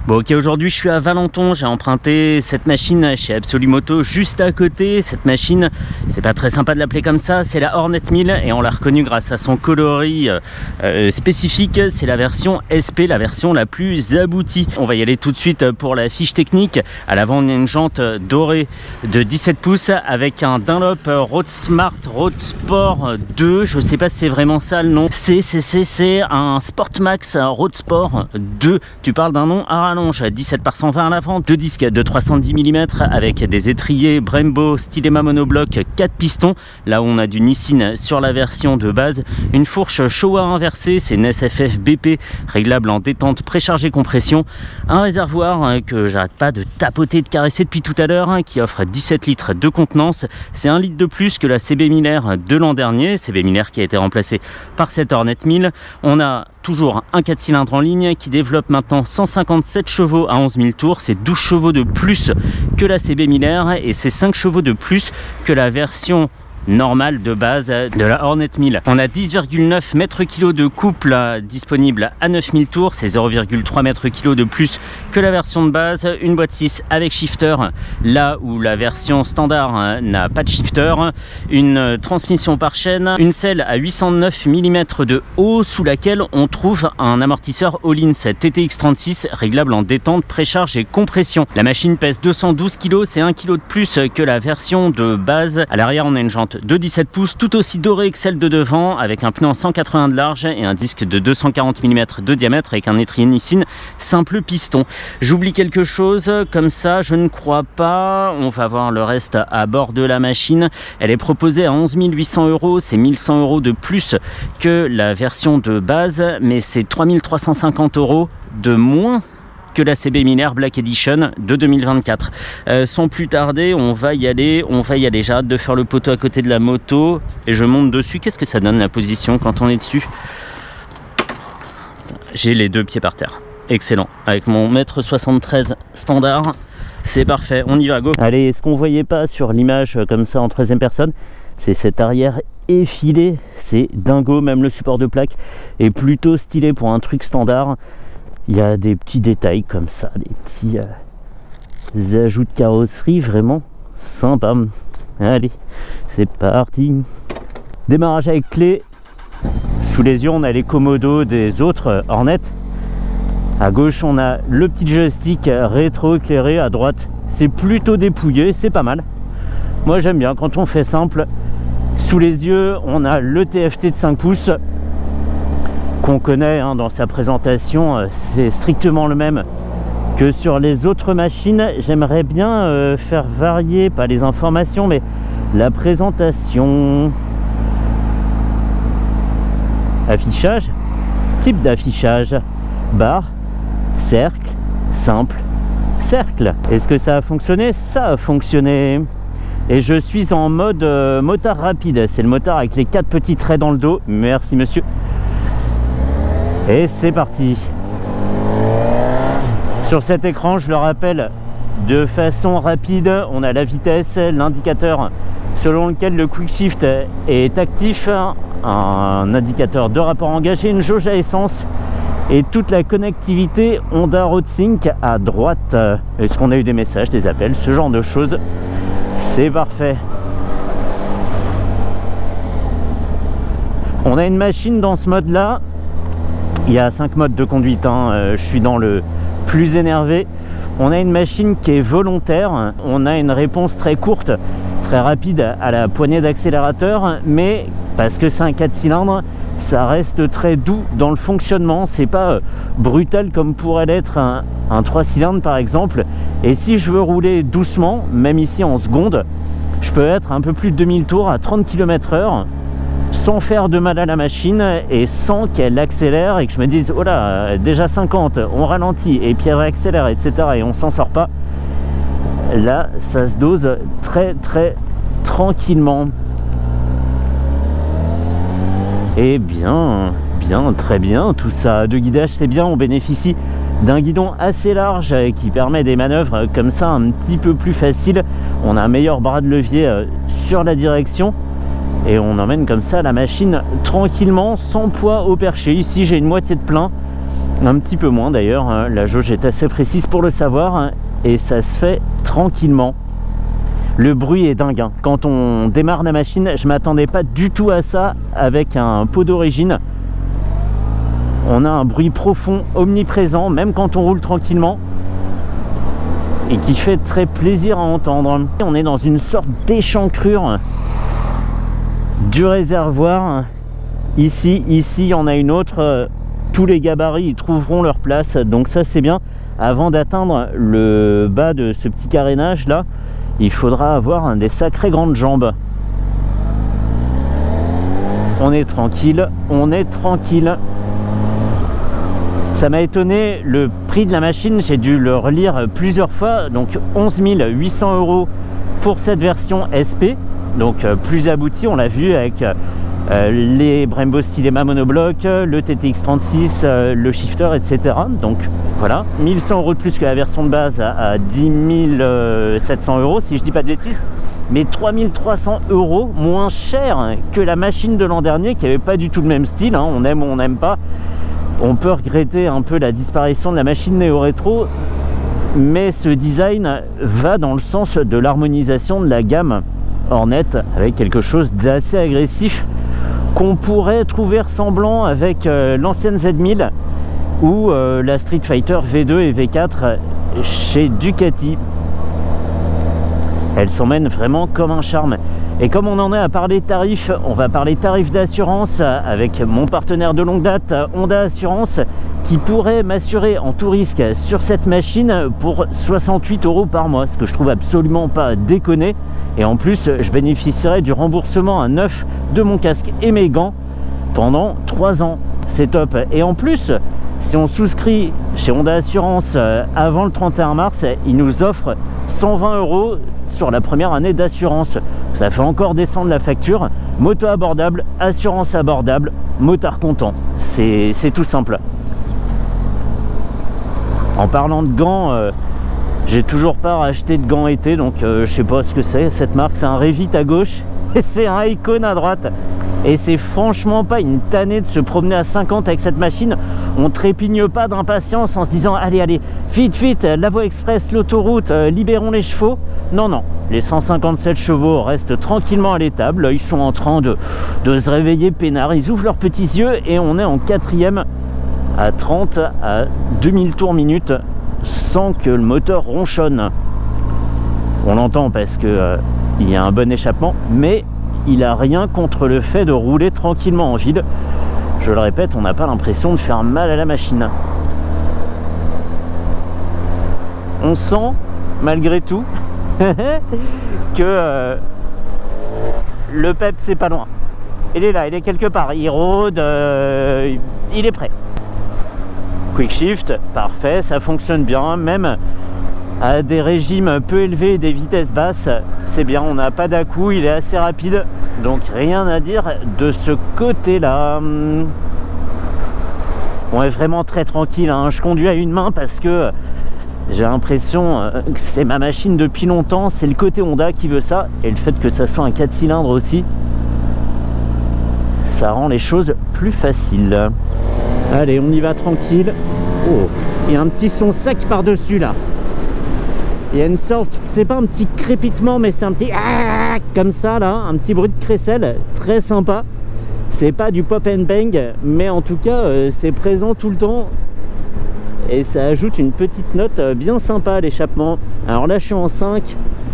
Bon ok, aujourd'hui je suis à Valenton, j'ai emprunté cette machine chez Absolumoto juste à côté. Cette machine, c'est pas très sympa de l'appeler comme ça, c'est la Hornet 1000 et on l'a reconnue grâce à son coloris spécifique. C'est la version SP, la version la plus aboutie. On va y aller tout de suite pour la fiche technique. À l'avant on a une jante dorée de 17 pouces avec un Dunlop Road Smart Road Sport 2. Je sais pas si c'est vraiment ça le nom. C'est un Sportmax Road Sport 2. Tu parles d'un nom à rallonge. 17 par 120 à l'avant, 2 disques de 310 mm avec des étriers Brembo Stylema monobloc 4 pistons, là où on a du Nissin sur la version de base, une fourche Showa inversée, c'est une SFF BP réglable en détente préchargée compression, un réservoir que j'arrête pas de tapoter et de caresser depuis tout à l'heure, qui offre 17 litres de contenance, c'est 1 litre de plus que la CB 1000R de l'an dernier, CB 1000R qui a été remplacée par cette Hornet 1000. On a toujours un 4 cylindres en ligne qui développe maintenant 157 chevaux à 11 000 tours, c'est 12 chevaux de plus que la CB 1000R et c'est 5 chevaux de plus que la version normale de base de la Hornet 1000. On a 10,9 mètres-kg de couple disponible à 9000 tours, c'est 0,3 mètres-kg de plus que la version de base, une boîte 6 avec shifter, là où la version standard n'a pas de shifter, une transmission par chaîne, une selle à 809 mm de haut sous laquelle on trouve un amortisseur Öhlins TTX36 réglable en détente, précharge et compression. La machine pèse 212 kg, c'est 1 kg de plus que la version de base. À l'arrière on a une jante de 17 pouces tout aussi dorée que celle de devant avec un pneu en 180 de large et un disque de 240 mm de diamètre avec un étrier Nissin simple piston. J'oublie quelque chose comme ça, je ne crois pas. On va voir le reste à bord de la machine. Elle est proposée à 11 800 €, c'est 1100 € de plus que la version de base, mais c'est 3 350 € de moins que la CB 1000R Black Edition de 2024. Sans plus tarder, on va y aller. J'ai hâte de faire le poteau à côté de la moto et je monte dessus. Qu'est-ce que ça donne la position quand on est dessus? J'ai les deux pieds par terre. Excellent. Avec mon 1m73 standard, c'est parfait. On y va, go. Allez, ce qu'on voyait pas sur l'image comme ça en troisième personne, c'est cet arrière effilé. C'est dingo, même le support de plaque est plutôt stylé pour un truc standard. Il y a des petits détails comme ça, des petits ajouts de carrosserie vraiment sympa. Allez, c'est parti. Démarrage avec clé. Sous les yeux, on a les commodos des autres Hornet. À gauche, on a le petit joystick rétro-éclairé. À droite, c'est plutôt dépouillé, c'est pas mal. Moi, j'aime bien quand on fait simple. Sous les yeux, on a le TFT de 5 pouces. Qu'on connaît dans sa présentation, c'est strictement le même que sur les autres machines. J'aimerais bien faire varier, pas les informations, mais la présentation. Affichage, type d'affichage, barre, cercle, simple, cercle. Est-ce que ça a fonctionné? Ça a fonctionné. Et je suis en mode motard rapide, c'est le motard avec les 4 petits traits dans le dos. Merci monsieur. Et c'est parti. Sur cet écran, je le rappelle, de façon rapide, on a la vitesse, l'indicateur selon lequel le quick shift est actif, un indicateur de rapport engagé, une jauge à essence et toute la connectivité Honda RoadSync à droite. Est-ce qu'on a eu des messages, des appels, ce genre de choses? C'est parfait. On a une machine dans ce mode là. Il y a 5 modes de conduite, je suis dans le plus énervé. On a une machine qui est volontaire, on a une réponse très courte, très rapide à la poignée d'accélérateur, mais parce que c'est un 4 cylindres, ça reste très doux dans le fonctionnement, c'est pas brutal comme pourrait l'être un 3 cylindres par exemple. Et si je veux rouler doucement, même ici en seconde, je peux être un peu plus de 2000 tours à 30 km/h. Sans faire de mal à la machine et sans qu'elle accélère et que je me dise oh là, déjà 50, on ralentit et puis elle réaccélère, etc. et on s'en sort pas. Là, ça se dose très très tranquillement. Et bien, très bien, tout ça. De guidage, c'est bien, on bénéficie d'un guidon assez large qui permet des manœuvres comme ça un petit peu plus faciles. On a un meilleur bras de levier sur la direction. Et on emmène comme ça la machine tranquillement, sans poids au perché. Ici j'ai une moitié de plein Un petit peu moins d'ailleurs, hein. La jauge est assez précise pour le savoir, hein, et ça se fait tranquillement. Le bruit est dingue, hein. Quand on démarre la machine, je m'attendais pas du tout à ça avec un pot d'origine. On a un bruit profond, omniprésent, même quand on roule tranquillement, et qui fait très plaisir à entendre. On est dans une sorte d'échancrure du réservoir. Ici, il y en a une autre. Tous les gabarits y trouveront leur place, donc ça c'est bien. Avant d'atteindre le bas de ce petit carénage là, il faudra avoir des sacrées grandes jambes. On est tranquille, on est tranquille. Ça m'a étonné le prix de la machine, j'ai dû le relire plusieurs fois. Donc 11 800 € pour cette version SP, donc plus aboutie, on l'a vu avec les Brembo Stylema monobloc, le TTX36, le shifter, etc. Donc voilà, 1100 € de plus que la version de base à 10 700 € si je dis pas de bêtises, mais 3300 € moins cher que la machine de l'an dernier qui avait pas du tout le même style, hein. On aime ou on n'aime pas. On peut regretter un peu la disparition de la machine néo-rétro, mais ce design va dans le sens de l'harmonisation de la gamme Hornet avec quelque chose d'assez agressif qu'on pourrait trouver ressemblant avec l'ancienne Z1000 ou la Street Fighter V2 et V4 chez Ducati. Elle s'emmène vraiment comme un charme. Et comme on en est à parler tarifs, on va parler tarifs d'assurance avec mon partenaire de longue date, Honda Assurance, qui pourrait m'assurer en tout risque sur cette machine pour 68 € par mois, ce que je trouve absolument pas déconné. Et en plus, je bénéficierai du remboursement à neuf de mon casque et mes gants pendant 3 ans. C'est top. Et en plus, si on souscrit chez Honda Assurance avant le 31 mars, ils nous offrent 120 € sur la première année d'assurance. Ça fait encore descendre la facture. Moto abordable, assurance abordable, motard content. C'est tout simple. En parlant de gants, j'ai toujours pas racheté de gants été, donc je sais pas ce que c'est cette marque. C'est un Revit à gauche et c'est un Icon à droite. Et c'est franchement pas une tannée de se promener à 50 avec cette machine. On trépigne pas d'impatience en se disant allez, allez, vite, vite, la voie express, l'autoroute, libérons les chevaux. Non, non, les 157 chevaux restent tranquillement à l'étable. Ils sont en train de se réveiller peinard. Ils ouvrent leurs petits yeux et on est en 4e à 30 à 2000 tours minute sans que le moteur ronchonne. On l'entend parce que il y a un bon échappement, mais il n'a rien contre le fait de rouler tranquillement en ville. Je le répète, on n'a pas l'impression de faire mal à la machine. On sent, malgré tout, que le pep, c'est pas loin. Il est là, il est quelque part. Il rôde, il est prêt. Quick shift, parfait, ça fonctionne bien. Même à des régimes peu élevés et des vitesses basses, c'est bien, on n'a pas d'à-coup, il est assez rapide, donc rien à dire de ce côté là. On est vraiment très tranquille, hein. Je conduis à une main parce que j'ai l'impression que c'est ma machine depuis longtemps. C'est le côté Honda qui veut ça, et le fait que ça soit un 4 cylindres aussi, ça rend les choses plus faciles. Allez, on y va tranquille. Oh, il y a un petit son sec par dessus là. Il y a une sorte, c'est pas un petit crépitement, mais c'est un petit comme ça là, un petit bruit de crécelle, très sympa. C'est pas du pop and bang, mais en tout cas c'est présent tout le temps et ça ajoute une petite note bien sympa à l'échappement. Alors là je suis en 5,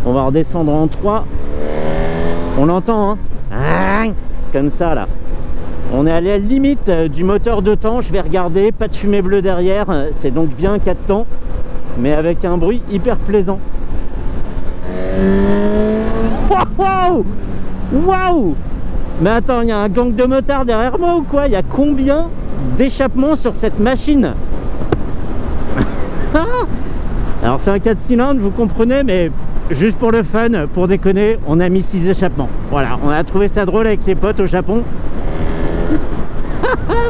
on va redescendre en 3. On l'entend, hein, comme ça là. On est allé à la limite du moteur de temps. Je vais regarder, pas de fumée bleue derrière, c'est donc bien 4 temps, mais avec un bruit hyper plaisant. Waouh! Waouh! Mais attends, il y a un gang de motards derrière moi ou quoi? Il y a combien d'échappements sur cette machine? Alors c'est un 4 cylindres, vous comprenez, mais juste pour le fun, pour déconner, on a mis 6 échappements. Voilà, on a trouvé ça drôle avec les potes au Japon.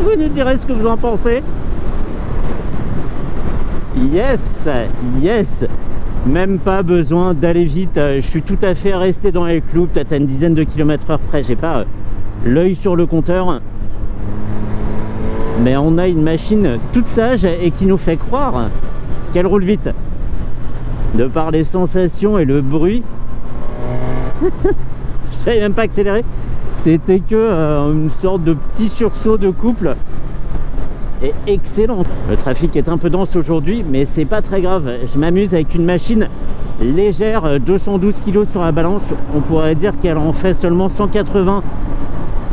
Vous nous direz ce que vous en pensez. Yes, yes. Même pas besoin d'aller vite. Je suis tout à fait resté dans les clous, peut-être à une dizaine de kilomètres heure près. J'ai pas l'œil sur le compteur. mais on a une machine toute sage et qui nous fait croire qu'elle roule vite. De par les sensations et le bruit, je savais même pas accélérer. C'était que une sorte de petit sursaut de couple. Et excellent. Le trafic est un peu dense aujourd'hui, mais c'est pas très grave. Je m'amuse avec une machine légère, 212 kg sur la balance. On pourrait dire qu'elle en fait seulement 180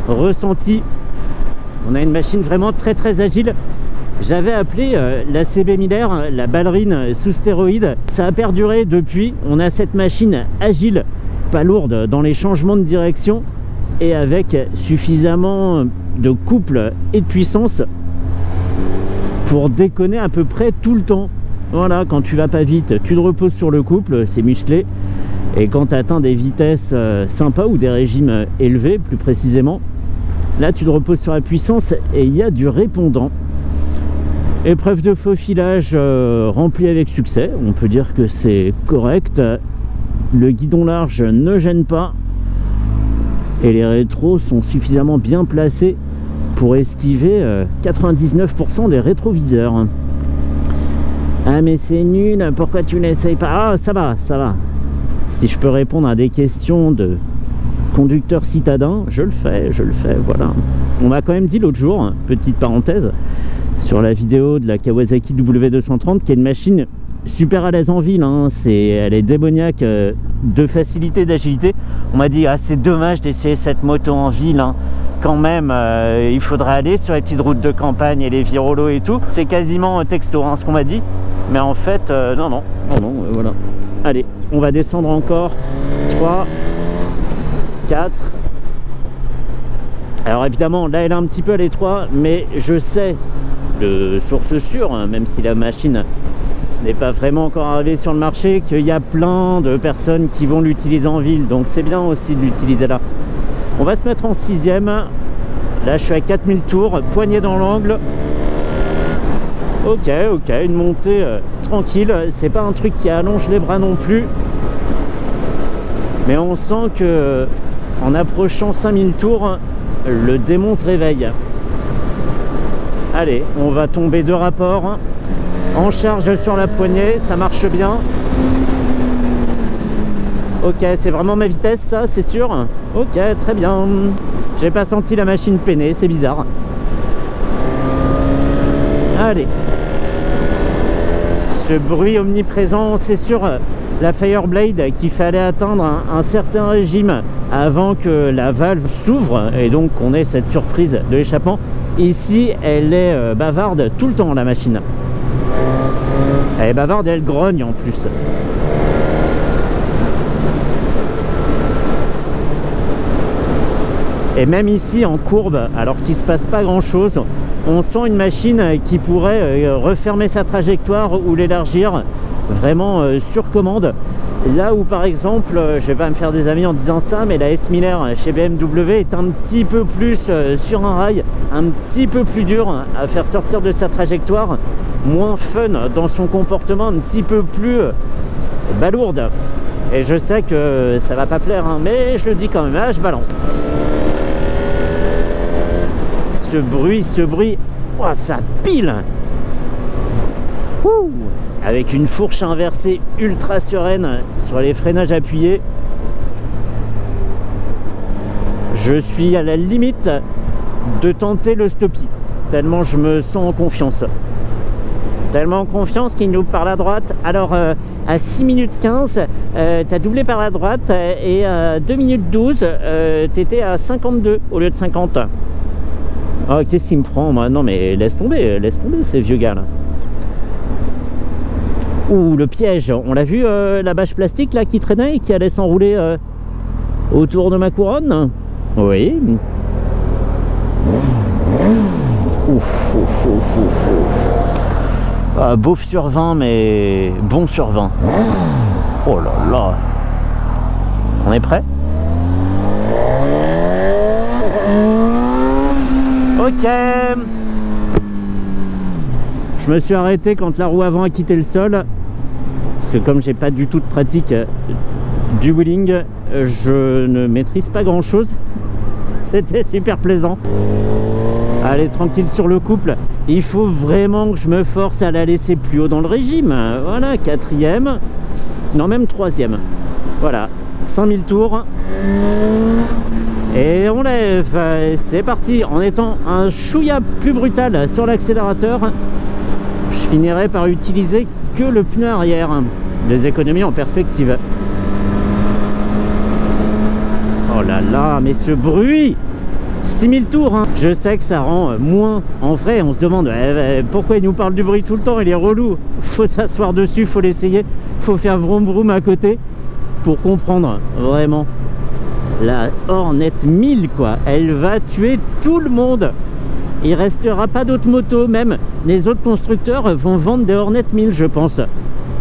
ressentis. On a une machine vraiment très agile. J'avais appelé la CB Miller la ballerine sous stéroïdes. Ça a perduré depuis. On a cette machine agile, pas lourde dans les changements de direction et avec suffisamment de couple et de puissance pour déconner à peu près tout le temps. Voilà, quand tu vas pas vite, tu te reposes sur le couple, c'est musclé. Et quand tu atteins des vitesses sympas ou des régimes élevés plus précisément, là tu te reposes sur la puissance et il y a du répondant. Épreuve de faufilage remplie avec succès, on peut dire que c'est correct. Le guidon large ne gêne pas et les rétros sont suffisamment bien placés pour esquiver 99% des rétroviseurs. Ah mais c'est nul, pourquoi tu n'essayes pas? Ah ça va, ça va. Si je peux répondre à des questions de conducteur citadin, je le fais, voilà. On m'a quand même dit l'autre jour, petite parenthèse, sur la vidéo de la Kawasaki W230, qui est une machine super à l'aise en ville, hein. Elle est démoniaque de facilité, d'agilité. On m'a dit, ah c'est dommage d'essayer cette moto en ville, hein. Quand même, il faudrait aller sur les petites routes de campagne et les virolos et tout. C'est quasiment texto, hein, ce qu'on m'a dit. Mais en fait, non, voilà. Allez, on va descendre encore. 3, 4. Alors évidemment, là, elle est un petit peu à l'étroit, mais je sais de source sûre, hein, même si la machine n'est pas vraiment encore arrivée sur le marché, qu'il y a plein de personnes qui vont l'utiliser en ville. Donc c'est bien aussi de l'utiliser là. On va se mettre en 6e. Là, je suis à 4000 tours, poignée dans l'angle. Ok, une montée tranquille. C'est pas un truc qui allonge les bras non plus. Mais on sent que en approchant 5000 tours, le démon se réveille. Allez, on va tomber de rapport. En charge sur la poignée, ça marche bien. Ok, c'est vraiment ma vitesse ça, c'est sûr? Ok, très bien. J'ai pas senti la machine peiner, c'est bizarre. Allez. Ce bruit omniprésent, c'est sur la Fireblade qu'il fallait atteindre un certain régime avant que la valve s'ouvre et donc qu'on ait cette surprise de l'échappement. Ici, elle est bavarde tout le temps, la machine. Elle est bavarde et elle grogne en plus. Et même ici en courbe, alors qu'il ne se passe pas grand chose, on sent une machine qui pourrait refermer sa trajectoire ou l'élargir vraiment sur commande. Là où par exemple, je vais pas me faire des amis en disant ça, mais la S Miller chez BMW est un petit peu plus sur un rail, un petit peu plus dur à faire sortir de sa trajectoire, moins fun dans son comportement, un petit peu plus balourde. Et je sais que ça va pas plaire, hein, mais je le dis quand même, là je balance. Ce bruit, oh, ça pile. Ouh. Avec une fourche inversée ultra sereine sur les freinages appuyés. Je suis à la limite de tenter le stoppie, tellement je me sens en confiance. Tellement en confiance qu'il nous par la droite. Alors à 6 minutes 15, t'as doublé par la droite et à 2 minutes 12, t'étais à 52 au lieu de 50. Oh, qu'est-ce qu'il me prend moi? Non mais laisse tomber ces vieux gars là. Ouh, le piège, on l'a vu, la bâche plastique là qui traînait et qui allait s'enrouler autour de ma couronne. Oui. Ouf. Ah, beauf sur 20 mais bon sur 20. Oh là là. On est prêt? Ok. Je me suis arrêté quand la roue avant a quitté le sol. Parce que comme j'ai pas du tout de pratique du wheeling, je ne maîtrise pas grand chose. C'était super plaisant. Allez, tranquille sur le couple. Il faut vraiment que je me force à la laisser plus haut dans le régime. Voilà, 4e. Non, même 3e. Voilà, 5000 tours. Et on lève. C'est parti. En étant un chouïa plus brutal sur l'accélérateur, je finirai par utiliser que le pneu arrière. Les économies en perspective. Oh là là, mais ce bruit! 6000 tours, hein. Je sais que ça rend moins. En vrai, on se demande pourquoi il nous parle du bruit tout le temps, il est relou. Faut s'asseoir dessus, faut l'essayer, faut faire vroom vroom à côté pour comprendre vraiment. La Hornet 1000 quoi, elle va tuer tout le monde. Il restera pas d'autres motos, même les autres constructeurs vont vendre des Hornet 1000 je pense.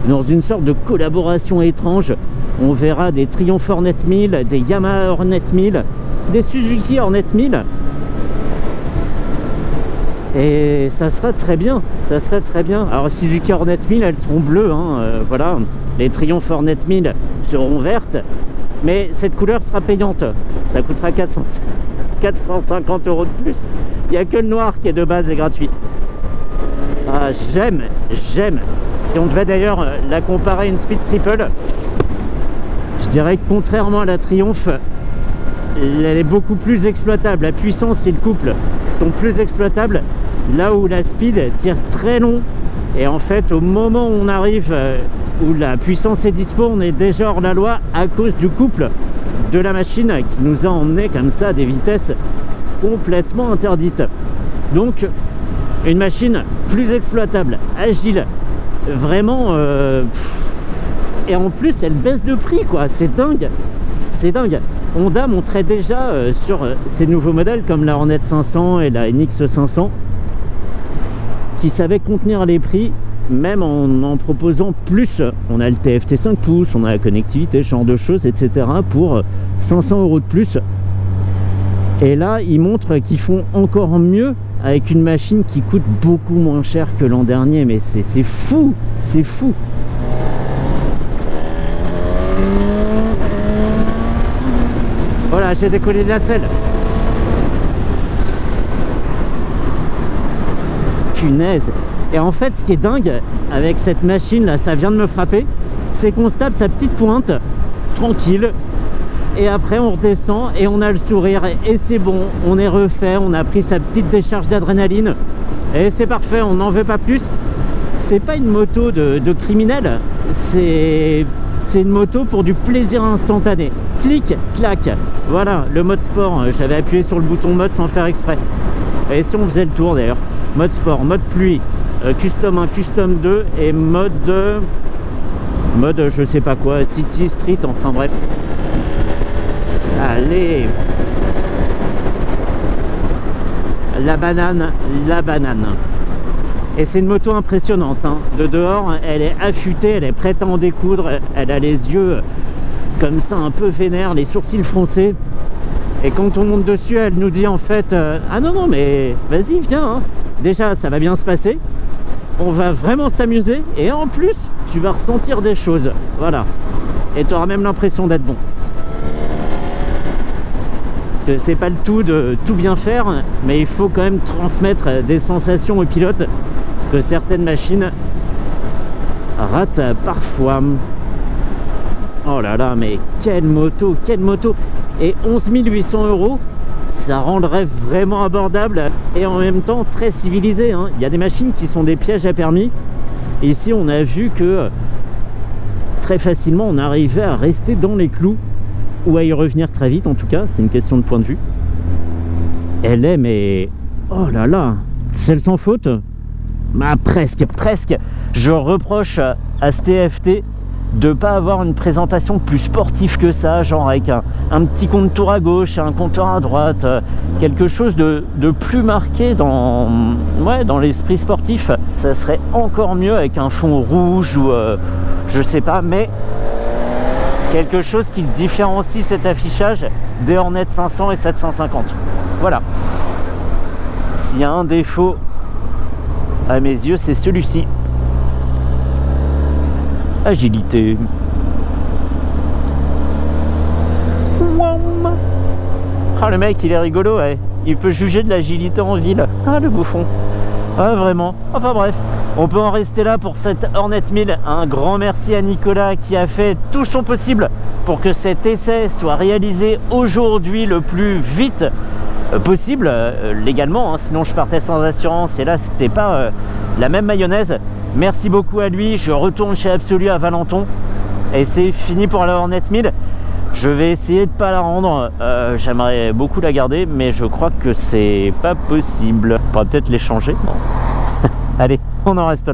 Dans une sorte de collaboration étrange, on verra des Triumph Hornet 1000, des Yamaha Hornet 1000, des Suzuki Hornet 1000. Et ça sera très bien, ça serait très bien. Alors Suzuki Hornet 1000, elles seront bleues, hein, voilà. Les Triumph Hornet 1000 seront vertes, mais cette couleur sera payante. Ça coûtera 450 € de plus. Il n'y a que le noir qui est de base et gratuit. Ah, j'aime. Si on devait d'ailleurs la comparer à une Speed Triple, je dirais que contrairement à la Triumph, elle est beaucoup plus exploitable. La puissance et le couple sont plus exploitables, là où la Speed tire très long. Et en fait, au moment où on arrive, où la puissance est dispo, on est déjà hors la loi à cause du couple de la machine qui nous a emmené comme ça à des vitesses complètement interdites. Donc, une machine plus exploitable, agile, vraiment... Et en plus, elle baisse de prix, quoi. C'est dingue. C'est dingue. Honda montrait déjà sur ces nouveaux modèles comme la Hornet 500 et la NX 500 qui savaient contenir les prix même en proposant plus. On a le TFT 5 pouces, on a la connectivité, ce genre de choses, etc. pour 500 € de plus. Et là, ils montrent qu'ils font encore mieux avec une machine qui coûte beaucoup moins cher que l'an dernier. Mais c'est fou, c'est fou. Voilà, j'ai décollé de la selle. Punaise. Et en fait, ce qui est dingue avec cette machine là, ça vient de me frapper, c'est qu'on se tape sa petite pointe, tranquille, et après on redescend et on a le sourire, et c'est bon, on est refait, on a pris sa petite décharge d'adrénaline, et c'est parfait, on n'en veut pas plus. C'est pas une moto de criminel, c'est une moto pour du plaisir instantané. Clic, clac, voilà, le mode sport, j'avais appuyé sur le bouton mode sans faire exprès. Et si on faisait le tour d'ailleurs, mode sport, mode pluie, custom 1, custom 2 et mode je sais pas quoi, city, street, enfin bref. Allez, la banane, la banane. Et c'est une moto impressionnante, hein. De dehors, elle est affûtée, elle est prête à en découdre, elle a les yeux comme ça un peu vénères, les sourcils froncés. Et quand on monte dessus, elle nous dit en fait ah non mais vas-y viens, hein. Déjà ça va bien se passer, on va vraiment s'amuser et en plus tu vas ressentir des choses, voilà, et tu auras même l'impression d'être bon. Parce que c'est pas le tout de tout bien faire, mais il faut quand même transmettre des sensations au pilote, parce que certaines machines ratent parfois. Oh là là, mais quelle moto, quelle moto. Et 11 800 €, ça rendrait vraiment abordable et en même temps très civilisé, hein. Il y a des machines qui sont des pièges à permis. Et ici, on a vu que très facilement, on arrivait à rester dans les clous ou à y revenir très vite, en tout cas. C'est une question de point de vue. Elle est, mais... Oh là là, celle sans faute. Bah, presque. Je reproche à ce TFT de pas avoir une présentation plus sportive que ça, genre avec un petit contour à gauche, un contour à droite, quelque chose de plus marqué dans l'esprit sportif. Ça serait encore mieux avec un fond rouge ou je sais pas, mais quelque chose qui différencie cet affichage des Hornet 500 et 750. Voilà. S'il y a un défaut à mes yeux, c'est celui-ci. Agilité. Ah, le mec il est rigolo, ouais. il peut juger de l'agilité en ville. Ah, le bouffon. Ah, vraiment. Enfin bref, on peut en rester là pour cette Hornet 1000. Un grand merci à Nicolas qui a fait tout son possible pour que cet essai soit réalisé aujourd'hui le plus vite possible, légalement, hein, sinon je partais sans assurance et là c'était pas la même mayonnaise. Merci beaucoup à lui, je retourne chez Absolu à Valenton et c'est fini pour la Hornet 1000. Je vais essayer de pas la rendre, j'aimerais beaucoup la garder mais je crois que c'est pas possible. On pourrait peut-être l'échanger. Bon. Allez, on en reste là.